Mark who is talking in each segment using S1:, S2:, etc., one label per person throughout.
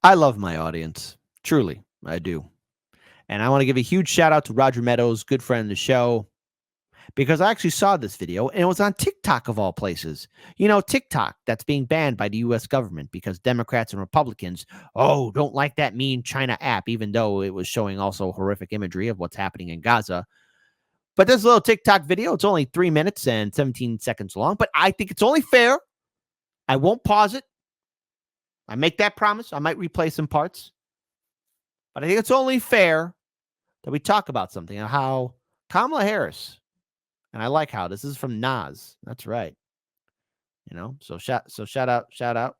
S1: I love my audience. Truly, I do. And I want to give a huge shout out to Roger Meadows, good friend of the show, because I actually saw this video and it was on TikTok of all places. You know, TikTok that's being banned by the US government because Democrats and Republicans, don't like that mean China app, even though it was showing also horrific imagery of what's happening in Gaza. But this little TikTok video, it's only 3 minutes and 17 seconds long, but I think it's only fair. I won't pause it. I make that promise. I might replay some parts, but I think it's only fair that we talk about something and how Kamala Harris, and I like how this is from Nas. That's right. Shout out.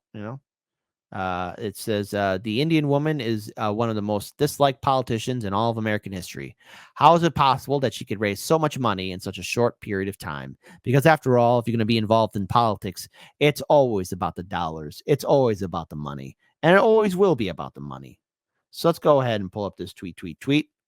S1: It says the Indian woman is one of the most disliked politicians in all of American history. How is it possible that she could raise so much money in such a short period of time? Because after all, if you're going to be involved in politics, it's always about the dollars. It's always about the money, and it always will be about the money. So let's go ahead and pull up this tweet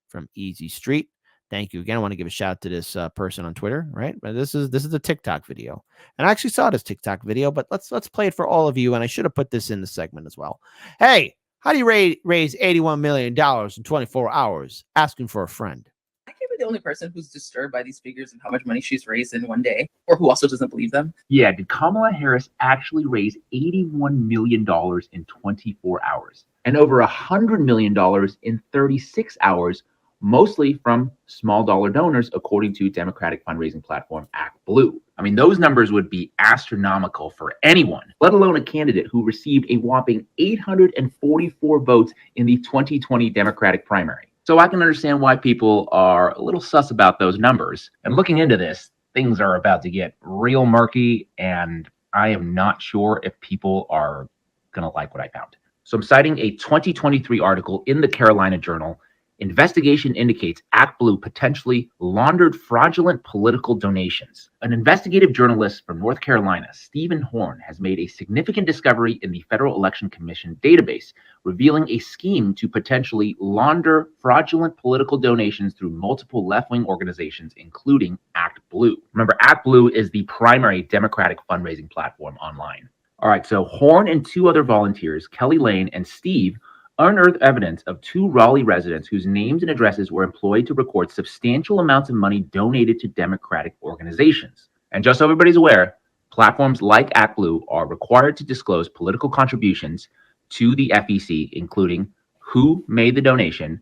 S1: from Easy Street. Thank you again. I want to give a shout out to this person on Twitter, right? But this is a TikTok video, and I actually saw this TikTok video. But let's play it for all of you. And I should have put this in the segment as well. Hey, how do you raise $81 million in 24 hours? Asking for a friend.
S2: I can't be the only person who's disturbed by these figures and how much money she's raised in one day, or who also doesn't believe them.
S3: Yeah, did Kamala Harris actually raise $81 million in 24 hours and over $100 million in 36 hours? Mostly from small dollar donors, according to Democratic fundraising platform Act Blue. I mean, those numbers would be astronomical for anyone, let alone a candidate who received a whopping 844 votes in the 2020 Democratic primary. So I can understand why people are a little sus about those numbers. And looking into this, things are about to get real murky, and I am not sure if people are going to like what I found. So I'm citing a 2023 article in the Carolina Journal. Investigation indicates Act Blue potentially laundered fraudulent political donations. An investigative journalist from North Carolina, Stephen Horn, has made a significant discovery in the Federal Election Commission database, revealing a scheme to potentially launder fraudulent political donations through multiple left-wing organizations, including Act Blue. Remember, Act Blue is the primary Democratic fundraising platform online. All right, so Horn and two other volunteers, Kelly Lane and Steve, unearthed evidence of two Raleigh residents whose names and addresses were employed to record substantial amounts of money donated to Democratic organizations. And just so everybody's aware, platforms like Act Blue are required to disclose political contributions to the FEC, including who made the donation,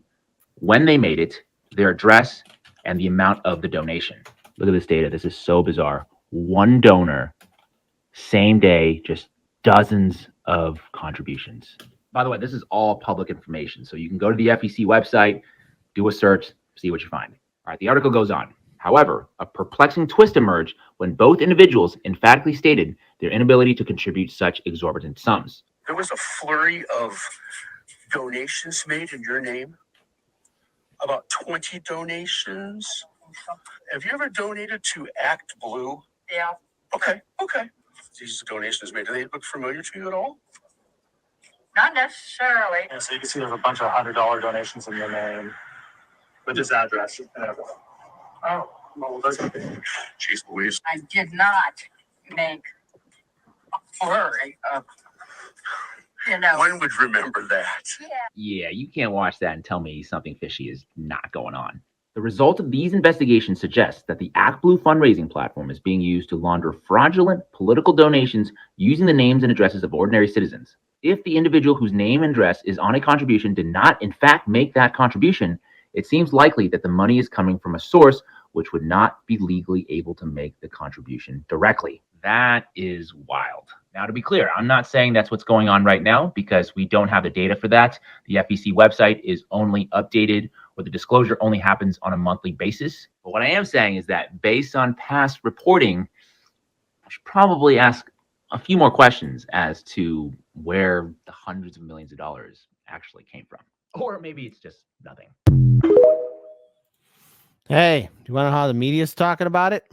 S3: when they made it, their address, and the amount of the donation. Look at this data. This is so bizarre. One donor, same day, just dozens of contributions. By the way, this is all public information, so you can go to the FEC website, do a search, see what you find. All right, the article goes on. However, a perplexing twist emerged when both individuals emphatically stated their inability to contribute such exorbitant sums.
S4: There was a flurry of donations made in your name, about 20 donations. Have you ever donated to Act Blue?
S5: Yeah.
S4: Okay. These donations made, do they look familiar to you at all?
S5: Not necessarily.
S6: Yeah, so you can see there's a bunch of $100 donations in your name with his address and everything. Oh, well, that's okay.
S4: Jeez Louise.
S5: I did not make a flurry of,
S4: One would remember that.
S3: Yeah, you can't watch that and tell me something fishy is not going on. The result of these investigations suggests that the Act Blue fundraising platform is being used to launder fraudulent political donations using the names and addresses of ordinary citizens. If the individual whose name and address is on a contribution did not, in fact, make that contribution, it seems likely that the money is coming from a source which would not be legally able to make the contribution directly. That is wild. Now, to be clear, I'm not saying that's what's going on right now because we don't have the data for that. The FEC website is only updated, or the disclosure only happens on a monthly basis. But what I am saying is that based on past reporting, I should probably ask a few more questions as to where the hundreds of millions of dollars actually came from. Or maybe it's just nothing.
S1: Hey, do you want to know how the media's talking about it?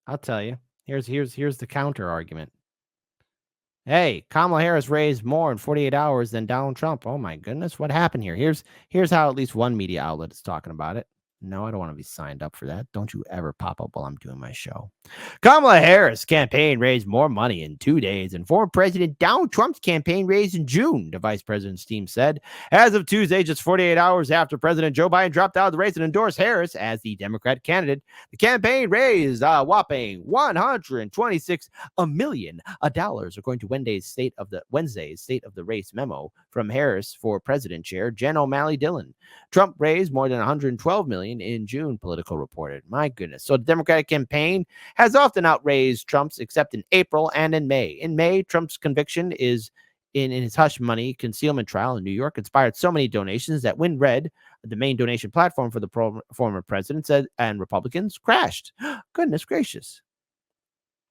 S1: I'll tell you. Here's the counter argument. Hey, Kamala Harris raised more in 48 hours than Donald Trump. Oh my goodness, what happened here? Here's how at least one media outlet is talking about it. No, I don't want to be signed up for that. Don't you ever pop up while I'm doing my show. Kamala Harris' campaign raised more money in 2 days than former President Donald Trump's campaign raised in June, the vice president's team said. As of Tuesday, just 48 hours after President Joe Biden dropped out of the race and endorsed Harris as the Democratic candidate, the campaign raised a whopping $126 million, according to Wednesday's State of the Race memo from Harris for President Chair Jen O'Malley Dillon. Trump raised more than $112 million in June, Politico reported. My goodness. So the Democratic campaign has often outraised Trump's, except in April and in May. In May, Trump's conviction is in his hush money concealment trial in New York inspired so many donations that WinRed, the main donation platform for the former president, said, and Republicans crashed. Goodness gracious.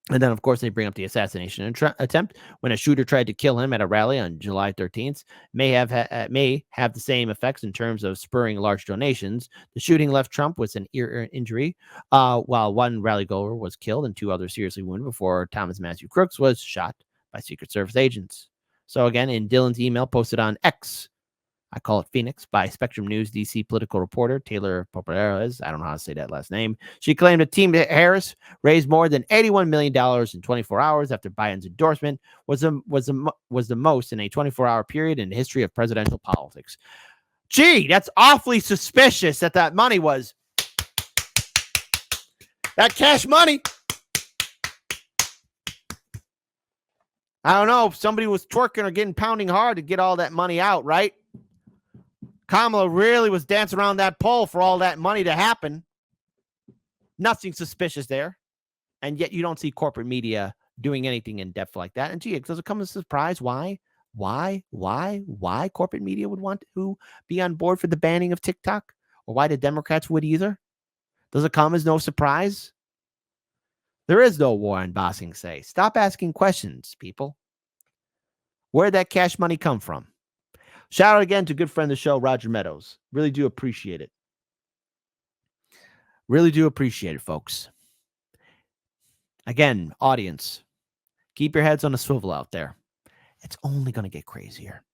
S1: And then, of course, they bring up the assassination attempt when a shooter tried to kill him at a rally on July 13th. May have the same effects in terms of spurring large donations. The shooting left Trump with an ear injury, while one rally goer was killed and 2 others seriously wounded before Thomas Matthew Crooks was shot by Secret Service agents. So again, in Dillon's email posted on X, I call it Phoenix, by Spectrum News DC political reporter Taylor Populares. I don't know how to say that last name. She claimed that Team Harris raised more than $81 million in 24 hours after Biden's endorsement was the most in a 24-hour period in the history of presidential politics. Gee, that's awfully suspicious that money was that cash money. I don't know if somebody was twerking or getting pounding hard to get all that money out, right? Kamala really was dancing around that pole for all that money to happen. Nothing suspicious there. And yet you don't see corporate media doing anything in depth like that. And gee, does it come as a surprise? Why corporate media would want to be on board for the banning of TikTok? Or why the Democrats would either? Does it come as no surprise? There is no war on bossing, say. Stop asking questions, people. Where'd that cash money come from? Shout out again to good friend of the show, Roger Meadows. Really do appreciate it. Really do appreciate it, folks. Again, audience, keep your heads on a swivel out there. It's only going to get crazier.